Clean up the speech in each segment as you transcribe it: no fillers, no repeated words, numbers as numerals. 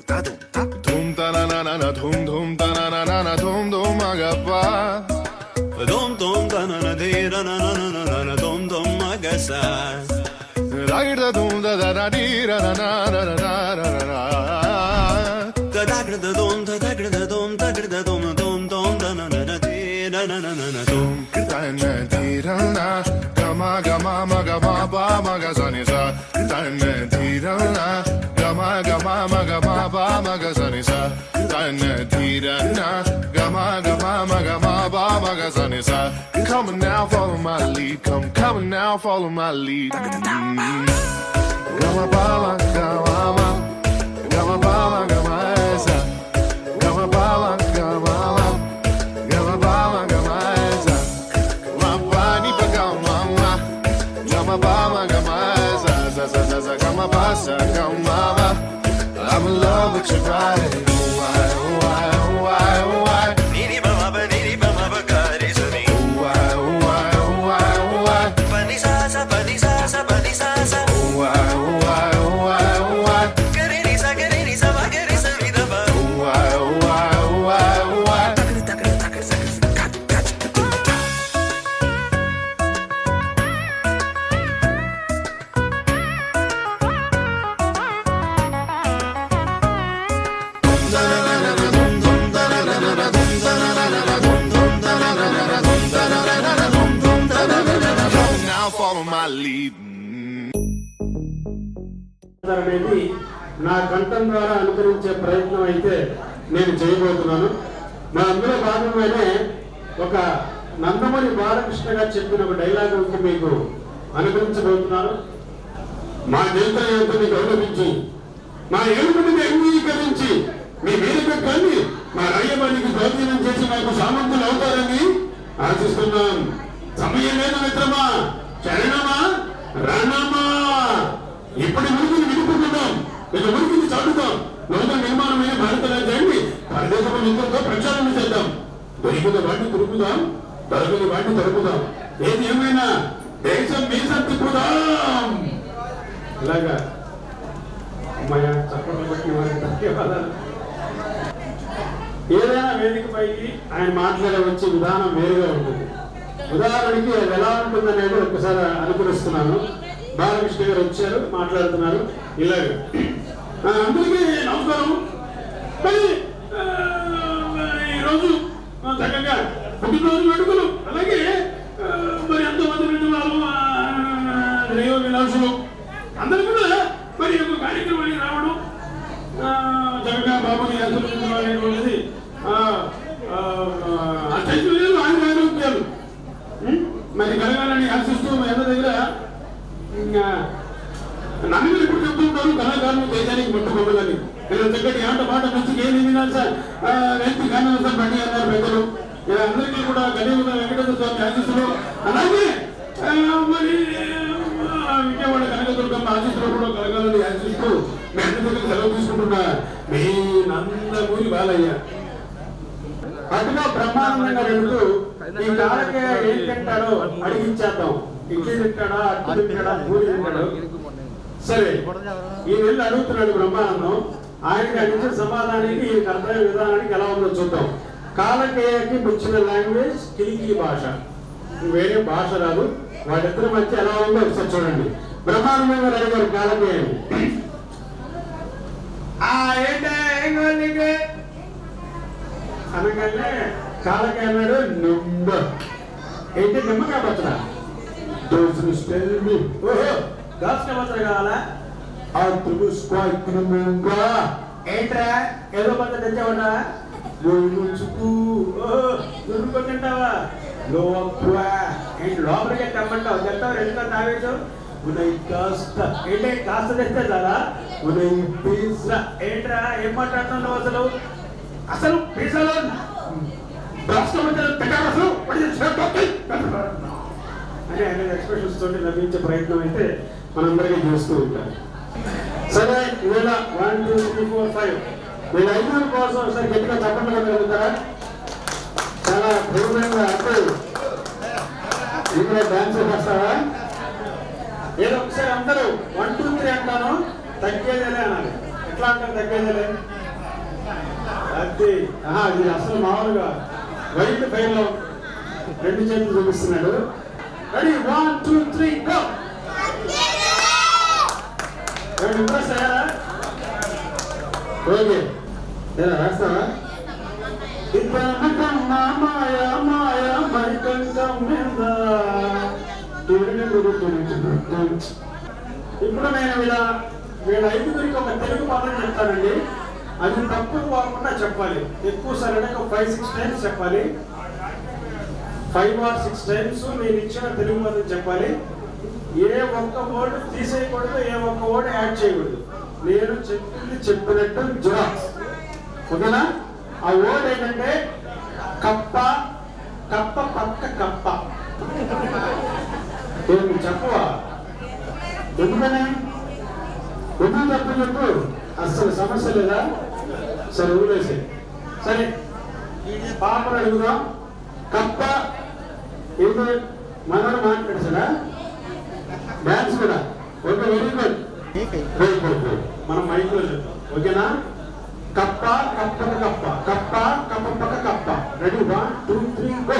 Dhum ta na na na na dhum dhum ta na na na na dhum dhum agappa. Dhum dhum ta na na de na na na na na na dhum dhum agasa. Ragir da dhum da da da di ra na na na na na na na. Da da da dhum da da da dhum da da dhum dhum dhum da na na na de na na na na na dhum. Ta na di ra na gama gama ma gama ba ma ga sa ni sa. Ta na di ra na gama gama ma gama ba ma ga sa ni sa. Ta na di ra na gama gama ma gama ba ma ga sa ni sa. Come on now, follow my lead. Come on now, follow my lead. Gama ba ma gama ma gama ba ma gama sa. Gama ba ma gama ma gama ba ma gama sa. Ma ba ni pa gama ma gama ba ma gama sa sa sa sa sa gama ba sa gama ma. I'm in love with your body. Why, why, why, why? Niri bama ba ga re sa ni. Why, why, why, why? Pa ni sa sa pa ni sa sa pa ni sa sa. Why, why, why, why? Ga re ni sa ba ga re sa ni da ba. Why, why, why, why? Now follow my lead. అనేది నా కంఠం ద్వారా అనుకరించే ప్రయత్నం అయితే నేను చేయబోతున్నాను. మా అందులో భాగంగానే ఒక నందమూరి బాలకృష్ణ గారు చెప్పిన ఒక డైలాగ్ ఉంటే మీకు అనుకరించబోతున్నాను. మా నేతని గౌరవించి మా ఏడుగురిని అంగీకరించి మీ వీరకన్ని మా రాయబారికి స్వాధీనం చేసి మాకు సామంతులు అవుతారని ఆశిస్తున్నాం. సమయం లేదు మిత్రమా, చరణమా రణమా. ఇప్పుడు మురికిని విడుపుకుందాం, ఇక మురికిని చాటుదాం. నూతన నిర్మాణమైన భారత రాజ్యాన్ని భారతదేశపు నిధులతో ప్రక్షాళన చేద్దాం. దొరికిన వాటిని తురుకుదాం, దొరకని వాటిని తరుపుదాం. ఏది ఏమైనా దేశం మీసం తిప్పుదాం. ఇలాగా అమ్మాయ చప్పట్లు బట్టి వారికి ధన్యవాదాలు. ఏదైనా వేదిక పైకి ఆయన మాట్లాడే వచ్చే విధానం వేరుగా ఉంటుంది. ఉదాహరణకి అది ఎలా ఉంటుందనేది ఒకసారి అనుకరిస్తున్నాను. బాలకృష్ణ గారు వచ్చారు, మాట్లాడుతున్నారు ఇలాగ. అందరికీ నమస్కారం. మరి ఈరోజు చక్కగా పుట్టినరోజు వేడుకలు, అలాగే మరి ఎంతోమంది మిత్రులు దైవ విలాసులు అందరూ కూడా మరి ఒక కార్యక్రమానికి రావడం చక్కగా బాబుని అనేటువంటిది అత్యంత ఆరోగ్యాలు మరి కలగాలని ఆశిస్తూ ఎంత దగ్గర నన్ను ఇప్పుడు చెప్తుంటారు కళాకారులు దేశానికి పట్టుకోవాలని. చక్కటి ఆట పాట మంచిగా ఏది వినాలి సార్ రైతు గానం సార్ బండి అన్నారు పెద్దలు. అందరికీ కూడా గణేశ వెంకటేశ్వర స్వామి ఆశీస్సులు, అలాగే మరి విజయవాడ కనకదుర్గమ్మ ఆశీస్సులు కూడా కలగాలని ఆశిస్తూ మీ అందరి దగ్గర సెలవు తీసుకుంటున్నా మీ నందమూరి బాలయ్య. అటుగా బ్రహ్మానందంగా వెళుతూ ఈ కాలకే ఏం తింటాడో అడిగించేద్దాం. ఇడ్లీ తింటాడా, అట్టు తింటాడా, పూరి తింటాడు. సరే ఈ వెళ్ళి అడుగుతున్నాడు బ్రహ్మానందం. ఆయనకి అడిగిన సమాధానానికి ఈ కర్తవ్య విధానానికి ఎలా ఉందో చూద్దాం. కాలకేయకి వచ్చిన లాంగ్వేజ్ కిలికి భాష, వేరే భాష రాదు. వాళ్ళిద్దరి మధ్య ఎలా ఉందో ఒకసారి చూడండి. బ్రహ్మానందం గారు అడిగారు కాలకేయని, అనగానే కాలకే అన్నాడు నిమ్మ. ఏంటి నిమ్మకాయ పచ్చడా? ఓహో దాస్కాయ పచ్చడి కావాలా? ఏంట్రా ఏదో పచ్చ తెచ్చావా? దుర్గు తింటావా? ఏంటి లోపలికి తెమ్మంటావు? తెస్తావు రెండు తాగేసు కాస్త ఏంటి కాస్త తెస్తే చాలా పిజ్జా. ఏంట్రా ఏం మాట్లాడుతున్నావు అసలు? అసలు పిజ్జాలో అని ఆయన ఎక్స్ప్రెషన్స్ తోటి లభించే ప్రయత్నం అయితే మనందరికీ చేస్తూ ఉంటారు. సరే ఇవాళ 1 2 3 4 5 వీళ్ళ ఐదుగురి కోసం ఒకసారి గట్టిగా చప్పట్లు కొట్టగలుగుతారా? చాలా ప్రేమగా అంటే ఇక్కడ డాన్స్ చేస్తారా? ఏదో ఒకసారి అందరూ 1 2 3 అంటాను, తగ్గేదేలే అనాలి. ఎట్లా అంటారు తగ్గేదేలే? అది అది అసలు మామూలుగా వైట్ ఫైర్లో 2 చేతులు చూపిస్తున్నాడు. Ready 1 2 3 go. ఇంప్రెస్ అయ్యారా? ఓకే రాస్తావా? ఇప్పుడు నేను వీళ్ళ 5గురికి ఒక తెలుగు పదం చెప్తానండి. అది తప్పు కాకుండా చెప్పాలి. ఎక్కువ సరైన 5-6 టైమ్స్ చెప్పాలి. 5 or 6 టైమ్స్ నేను ఇచ్చిన తెలుగు పదం చెప్పాలి. ఏ ఒక్క వర్డ్ తీసేయకూడదు, ఏ ఒక్క వర్డ్ యాడ్ చేయకూడదు. నేను చెప్పింది చెప్పినట్టు జిరాక్స్. ఓకేనా? ఆ వర్డ్ ఏంటంటే కప్ప. కప్ప పక్క కప్ప. ఏమి చెప్పవా? ఎందుకని ఎందుకు చెప్పు? అస్సలు సమస్య లేదా? సరే వదిలేసి. సరే పాపను అడుగుదాం. కప్ప ఏంటి మనోడు మాట్లాడతాడా? డాన్స్ కూడా. Okay very good. మనం మైక్లో చెప్తాం. ఓకేనా? కప్ప కప్పక కప్ప. కప్ప కప్ప పక్క కప్ప. Ready 1 2 3 go.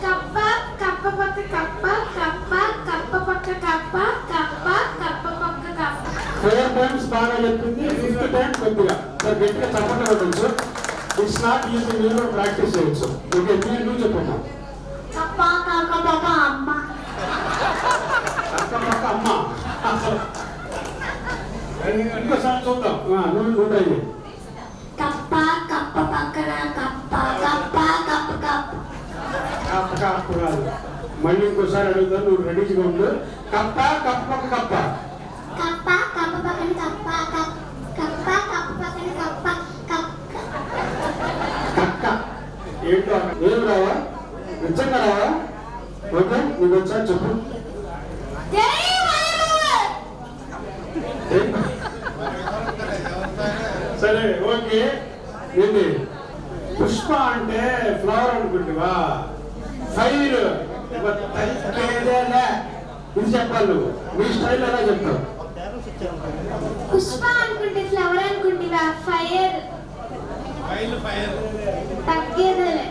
కప్ప కప్ప పక్క కప్ప. కప్ప కప్ప పక్క కప్ప. కప్ప కప్ప పక్క కప్ప. 4 టైమ్స్ బాగా చెప్పింది. 5th టైం కొద్దిగా గట్టిగా చప్పట్లు కొట్టచ్చు. It's not easy. మీరు ప్రాక్టీస్ చేయొచ్చు. ఓకే నువ్వు చెప్పమ్మా. కప్ప కప్ప పక్క అమ్మ. కప్ప పక్క అమ్మ. ఇంకోసారి చూద్దాం. నువ్వు ట్రై చేయి. కప్ప కప్ప పక్కన కప్ప. కప్ప కప్ప కప్ప. కప్ప కప్ప కాదు. మళ్ళీ ఇంకోసారి అడుగుతాను. నువ్వు రెడీగా ఉండు. కప్ప కప్ప పక్క కప్ప. కప్ప కప్ప పక్కన కప్ప. కప్ప కప్ప పక్కన కప్ప. కక్క. ఏంటో ఏం రావా? నిజంగా రావా? ఓకే నీకు వచ్చా చెప్పు. సరే ఓకే. ఏంటి పుష్ప అంటే ఫ్లవర్ అనుకుంటువా? ఫైర్ ఇది చెప్పాలి. నువ్వు మీ స్టైల్ ఎలా చెప్తావు? పుష్ప అనుకుంటే ఫ్లవర్ అనుకుంటా. ఫైర్ తగ్గేదలే.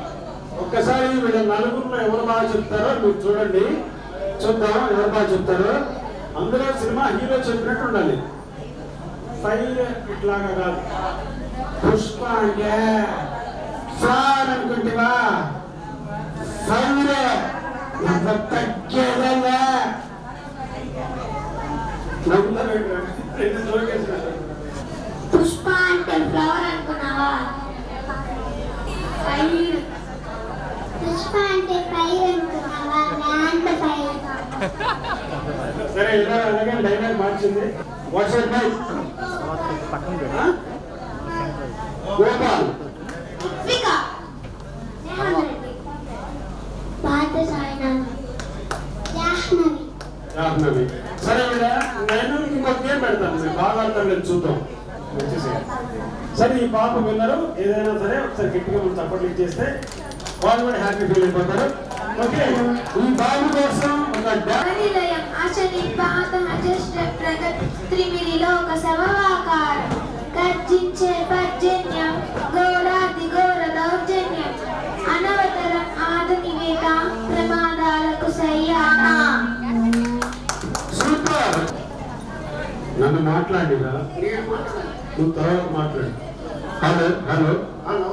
ఒక్కసారి వీళ్ళ నలుగురిలో ఎవరు బాగా చెప్తారో మీరు చూడండి. చూద్దాం ఎవరు బాగా చెప్తారో. అందులో సినిమా హీరో చెప్పినట్టు ఉండాలి. ఫైర్ ఇట్లాగా కాదు. పుష్ప అంటే ఫ్లవర్ అనుకుంటా. ఫైర్ తగ్గేదలే. పుష్ప అంటే ఫ్లవర్ అనుకున్నావా? ఫైర్. పుష్ప అంటే ఫైర్ అనుకున్నావా? Land fire. సరే ఇలా అలాగే డైలాగ్ మార్చింది. What's your name? Gopal. Ritvika. Parthasarathi. Jahnavi. సరే నేను ఇంకొక గేమ్ పెడతాను. మీరు బాగా ఆడతాను లేదు చూద్దాం. వచ్చేసి సరే ఈ పాప విన్నరు. ఏదైనా సరే ఒకసారి గట్టిగా మనం చప్పట్లు ఇచ్చేస్తే వాళ్ళు కూడా హ్యాపీ ఫీల్ అయిపోతారు. ఓకే ఈ బాబు కోసం ఒక నిలయం అచలి పాత అజస్ట ప్రగత్ త్రిమిరిలో ఒక సర్వాకారం గర్జించే పర్జన్యం ఘోరాది ఘోర దౌర్జన్యం అనవతరం ఆధునివేత ప్రమాదాలకు సయ్యానా. సూపర్. నన్ను మాట్లాడిరా. నువ్వు తర్వాత మాట్లాడు. Hello hello hello.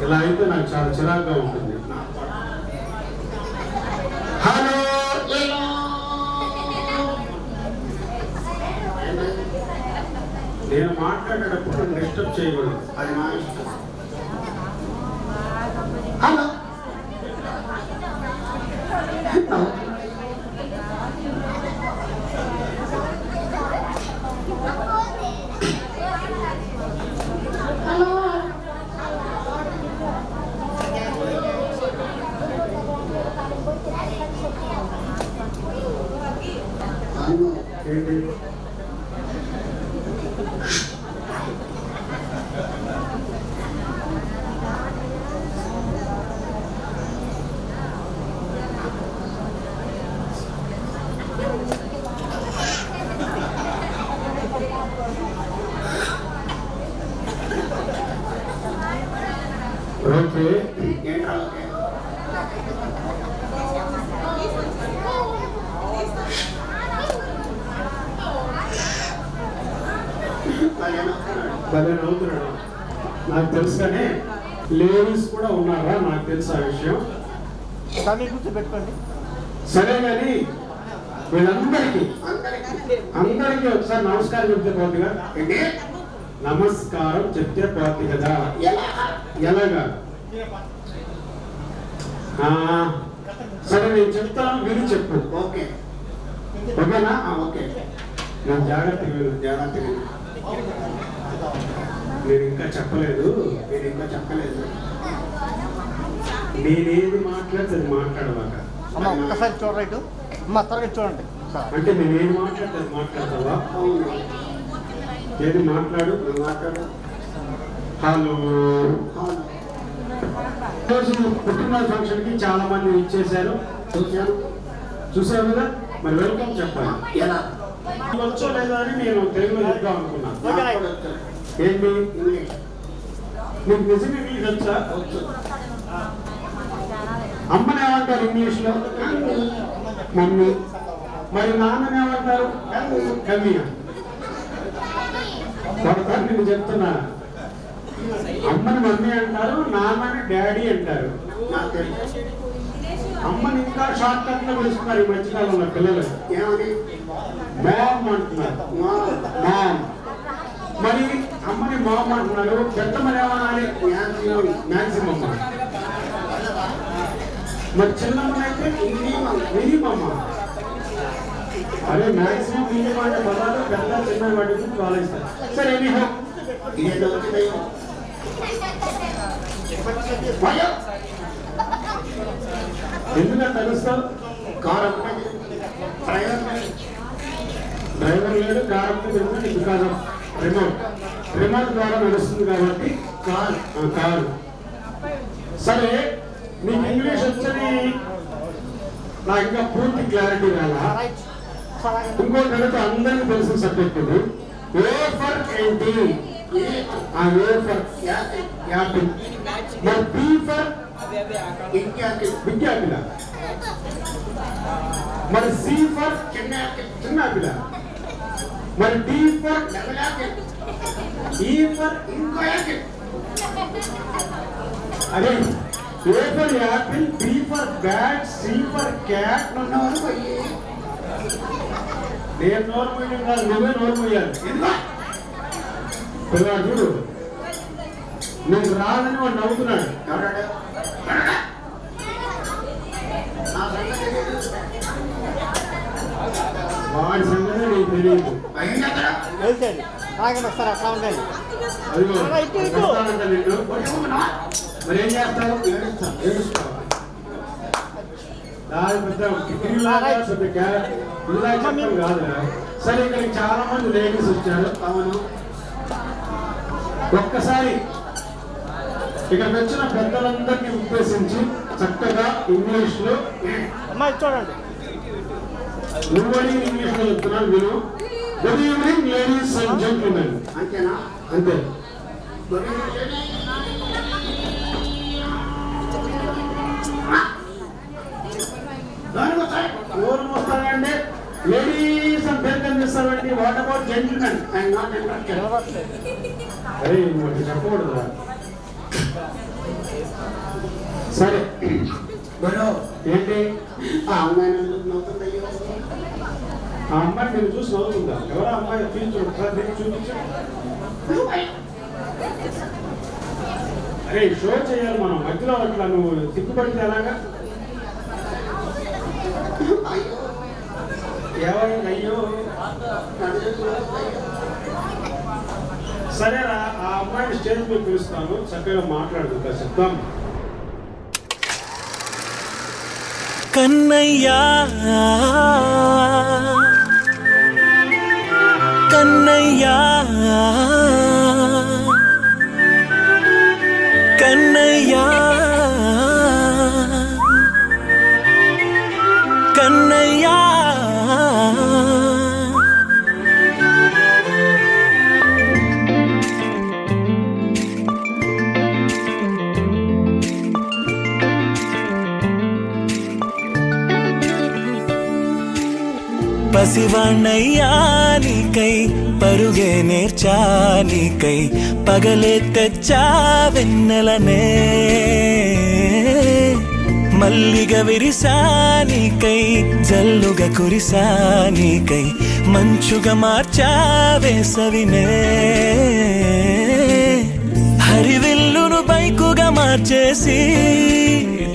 ఇలా అయితే నాకు చాలా చిరాగ్గా ఉంటుంది. హలో నేను మాట్లాడేటప్పుడు డిస్టర్బ్ చేయకూడదు. అది నా ఇష్టం. హలో ఏంటి ఓకే. ఏంట్రా ఓకే? భలే నవ్వుతున్నాడు. నాకు తెలుసు కానీ లేడీస్ కూడా ఉన్నారా నాకు తెలుసు ఆ విషయం. పెట్టుకోండి. సరే కానీ వీళ్ళందరికీ అందరికీ ఒకసారి నమస్కారం చెప్తే పోతుందిగా. ఏంటి? నమస్కారం చెప్తే పోతుంది కదా. ఎలా? ఎలాగా? ఆ, సరే నేను చెప్తాను, మీరు చెప్పు. ఓకే. ఓకేనా? ఓకే. నేను జాగ్రత్తగా విను. జాగ్రత్తగా. నేను ఇంకా చెప్పలేదు. మీరు ఇంకా చెప్పలేదు. నేనేది మాట్లాడితే అది మాట్లాడవాక. అమ్మ ఒక్కసారి చూడండి ఇటు. అమ్మ త్వరగా చూడండి. అంటే నేనేది మాట్లాడితే అది మాట్లాడతావా? అవును. ఏది మాట్లాడు. నువ్వు మాట్లాడు. హలో. అవును. ఈరోజు పుట్టినరోజు ఫంక్షన్ కి చాలా మంది ఇచ్చేశారు. చూశాను. చూసావు కదా, మరి వెల్కమ్ చెప్పాలి. ఎలా? వచ్చో లేదా అని నేను తెలుగులో చెప్దాం అనుకున్నాను. నాకు కూడా వచ్చు. ఏంటి? ఇంగ్లీష్ నీకు నిజంగా ఇంగ్లీష్ వచ్చా? వచ్చు. అమ్మని ఏమంటారు ఇంగ్లీష్ లో? మమ్మీ. మరి నాన్నని ఏమంటారు? కవియ. కొడతాను నేను చెప్తున్నా. అమ్మని మమ్మీ అంటారు, నాన్నని డాడీ అంటారు. నాకు తెలుసు. అమ్మని ఇంకా షార్ట్ కట్ లో పిలుస్తున్నారు ఈ మధ్యకాలంలో పిల్లలు. ఏమని? మ్యామ్ అంటున్నారు. మ్యామ్. మరి అమ్మని మామ్ అంటున్నారు. పెద్దమ్మని ఏమనాలి? మ్యాక్సిమమ్. మరి చిన్నమ్మనైతే మినిమమ్. అదే మ్యాక్సిమం మినిమం అంటే పదాలు పెద్ద చిన్న వాటి గురించి ఆలోచిస్తారు. సరే ఎనీహౌ ఇదేదో వచ్చిందయ్యో. ఎందుకంటే తెలుస్తావు? కారు అమ్మది. డ్రైవర్ డ్రైవర్ లేడు, కార్ అంటే బికాస్ ఆఫ్ రిమోట్. రిమోట్ ద్వారా నడుస్తుంది కాబట్టి కారు. సరే నీకు ఇంగ్లీష్ వచ్చని నాకు ఇంకా పూర్తి క్లారిటీ రాలా. ఇంకోటి అడిగితే అందరికీ తెలిసిన సబ్జెక్ట్ ఇది. ఏ ఫర్ ఏంటి? ఆ ఏ ఫర్ యాపిల్. మరి బి ఫర్ బిగ్ యాపిల్. మరి సి ఫర్ చిన్న యాపిల్. మరి డి ఫర్ ఈ ఫర్ ఇంకో యాపిల్. అదే A for apple, B for bat, C for cat. ఉన్నవారు పోయి నేను నోరు పోయడం కాదు, నువ్వే నోరు పోయాలి. పిల్లవాడు చూడు, నువ్వు రాదని వాడు నవ్వుతున్నాడు. ఎవరాడు? నా సంగతి తెలియదు. వాడి సంగతి నీకు తెలియదు. అయింది అక్కడ. వెళ్తాడు ఆగండి ఒకసారి అట్లా ఉండండి. అదిగో ఇటు. పెడతానంట నిన్ను. కొట్టుకున్నా? మరి ఏం చేస్తావు? ఏడుస్తావు. దాని పెద్ద డిగ్రీలాగా పెద్ద ఇలా చెప్పడం కాదురా. సరే ఇక్కడికి చాలా మంది లేడీస్ వచ్చారు. అవును. ఒక్కసారి ఇక్కడికి వచ్చిన పెద్దలందరినీ ఉద్దేశించి చక్కగా ఇంగ్లీష్ లో, అమ్మాయి చూడండి. నువ్వడి ఇంగ్లీష్ లో చెప్తున్నాను విను. Good evening ladies and gentlemen. అంతేనా? అంతే. దానికి వస్తాయి. ఎవరు వస్తారండి? లేడీస్ అని పేరు కనిపిస్తారండి. What about gentlemen? I'm not interested. అరే ఇంకోటి చెప్పకూడదురా. సరే బరో ఏంటి? ఆ అమ్మాయి నన్ను నవ్వుతుందయ్యో. ఆ అమ్మాయి నేను చూసి నవ్వుతుందా? ఎవరో అమ్మాయి చూపించు, ఒకసారి దీన్ని చూపించు. అరే షో చేయాలి మనం, మధ్యలో అట్లా నువ్వు సిగ్గుపడితే ఎలాగా? అయ్యో. ఏమైంది? అయ్యో. సరేరా, ఆ అమ్మాయిని స్టేజ్ మీద పిలుస్తాను, చక్కగా మాట్లాడుతుందా చెప్తాం. కన్నయ్యా కన్నయ్యా కన్నయ్యా కన్నయ్యా పసివాణ్ణయ్యా నీకై పరుగే నేర్చా నీకై పగలే తెచ్చా వెన్నెలనే మల్లిగ విరిసా నీకై జల్లుగా కురిసా నీకై మంచుగా మార్చా వేసవినే హరివిల్లును బైకుగా మార్చేసి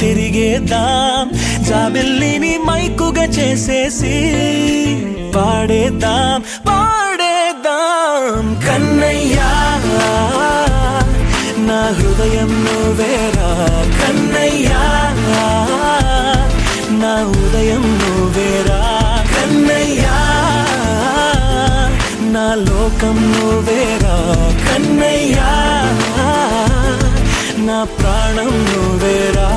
తిరిగేద్దాం జాబిల్లిని మైకుగా చేసేసి పాడేద్దాం పాడేద్దాం కన్నయ్యా నా హృదయం నువ్వేరా కన్నయ్యా నా ఉదయం నువ్వేరా కన్నయ్యా నా లోకం నువ్వేరా కన్నయ్యా నా ప్రాణం నువ్వేరా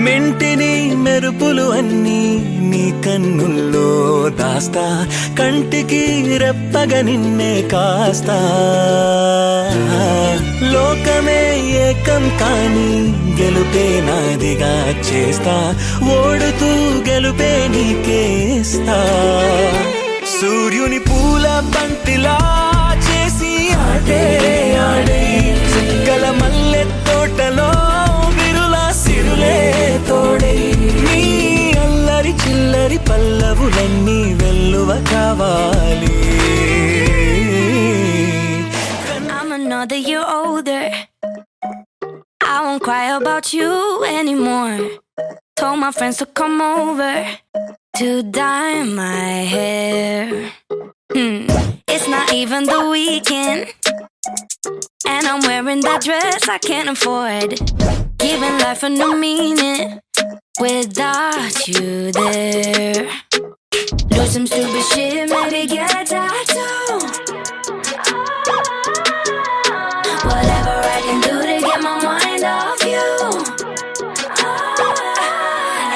మెంటిని మెరుపులు అన్నీ నీ కన్నుల్లో దాస్తా కంటికి రెప్పగా నిన్నే కాస్తా లోకమే ఏకం కాని గెలుపే నాదిగా చేస్తా ఓడుతూ గెలుపే నీకేస్తా సూర్యుని పూల బంతిలా చేసి ఆడే ఆడే చుక్కల మల్లె తోటలో సిరులే తోడే నీ అల్లరి చిల్లరి పల్లవులన్నీ వెల్లువ కావాలి I'm another year older. I won't cry about you anymore. Told my friends to come over to dye my hair. It's not even the weekend, and I'm wearing that dress I can't afford. Giving life a new meaning without you there. Do some stupid shit, maybe get a tattoo. Whatever I can do to get my mind off you.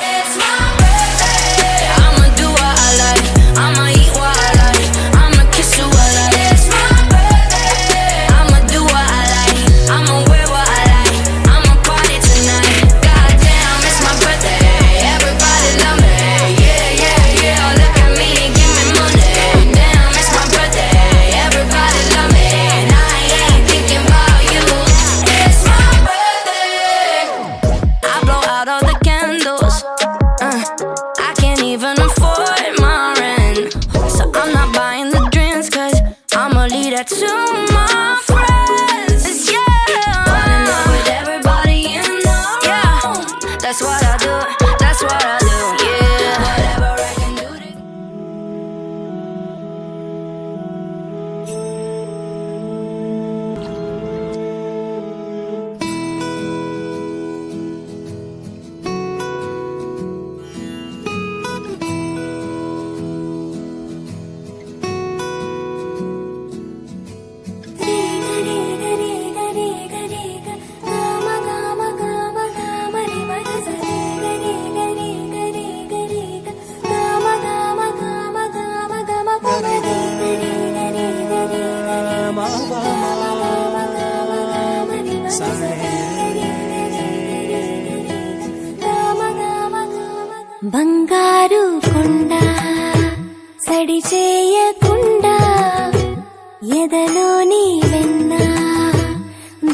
It's my birthday. I'ma do what I like. I'ma eat what I like. I'ma kiss you what I like. It's my birthday. I'ma do what I like. I'ma wear what I like. I'ma party tonight. Goddamn, it's my birthday. Everybody love me. Yeah, yeah, yeah. Look at me and give me money. Damn, it's my birthday. Everybody love me. And I ain't thinking about you. It's my birthday. I blow out all the candles. I can't even afford my rent. So I'm not buying the drinks, cause I'ma leave that to my friends. Yeah. Falling out with everybody in the room. That's what I do. That's what I do. Yeah. Whatever I can do to బంగారు కొండ సడి చేయకుండా ఎదలోని వెన్న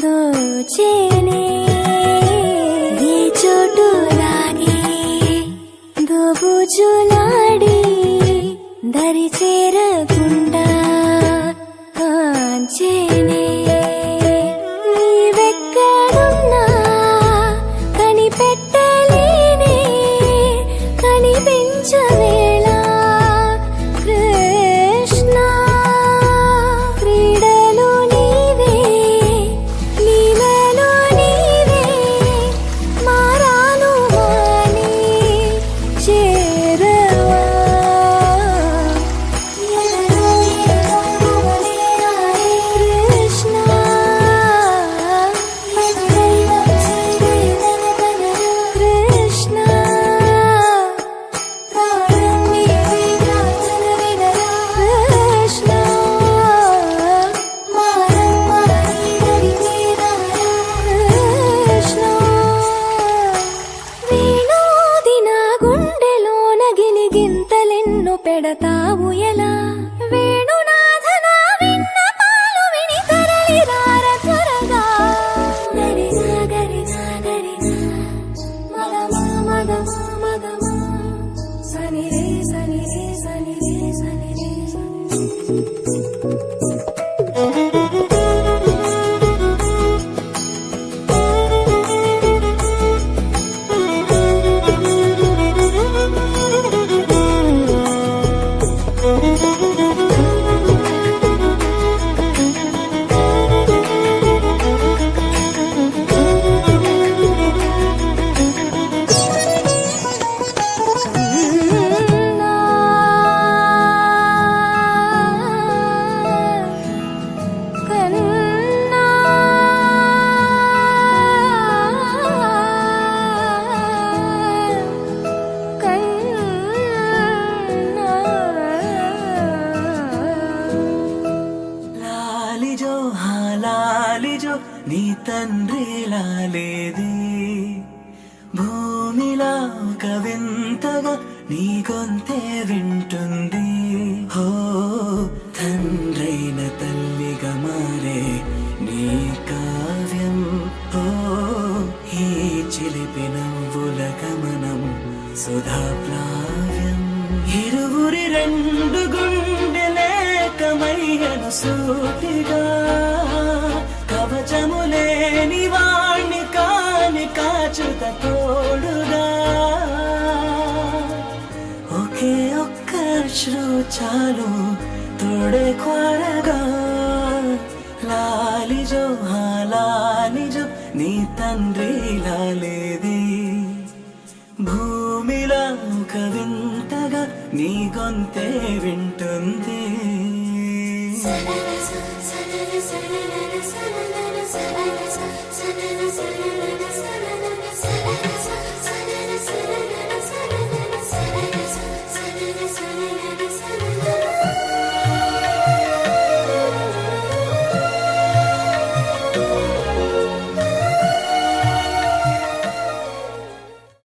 దోచేనే ఏ చోటు లాగే దోబుజులాడి దరి చేరకుండా కాంచేనే నీవెక్కడున్నా కనిపెట్టలేనే కనిపించవేళ కృష్ణ క్రీడలు నీవే లీలలో నీవే మారాను మాని చే లాలిజో హా లాలిజో నీ తండ్రి లాలేది భూమిలా ఒక వింతగా నీ గొంతే వింటుంది హో తండ్రైన తల్లిగా మారే నీ కావ్యం హో ఈ చిలిపి నవ్వుల గమనం సుధా ప్లావ్యం ఇరువురి రెండు గుండెలేకమయ్యను సూటిగా కవచము లేని వాణ్ణి కాని కాచుత తోడుగా ఒకే ఒక్క అశ్రు చాలు తోడే కోరగా లాలిజో హా లాలిజో నీ తండ్రి లాలేది భూమిలా ఒక వింతగా నీ గొంతే వింటుంది Sa-la-la-sa, sa-la-la-sa, la-la-la-sa, la-la-la-sa, la-la-la-sa.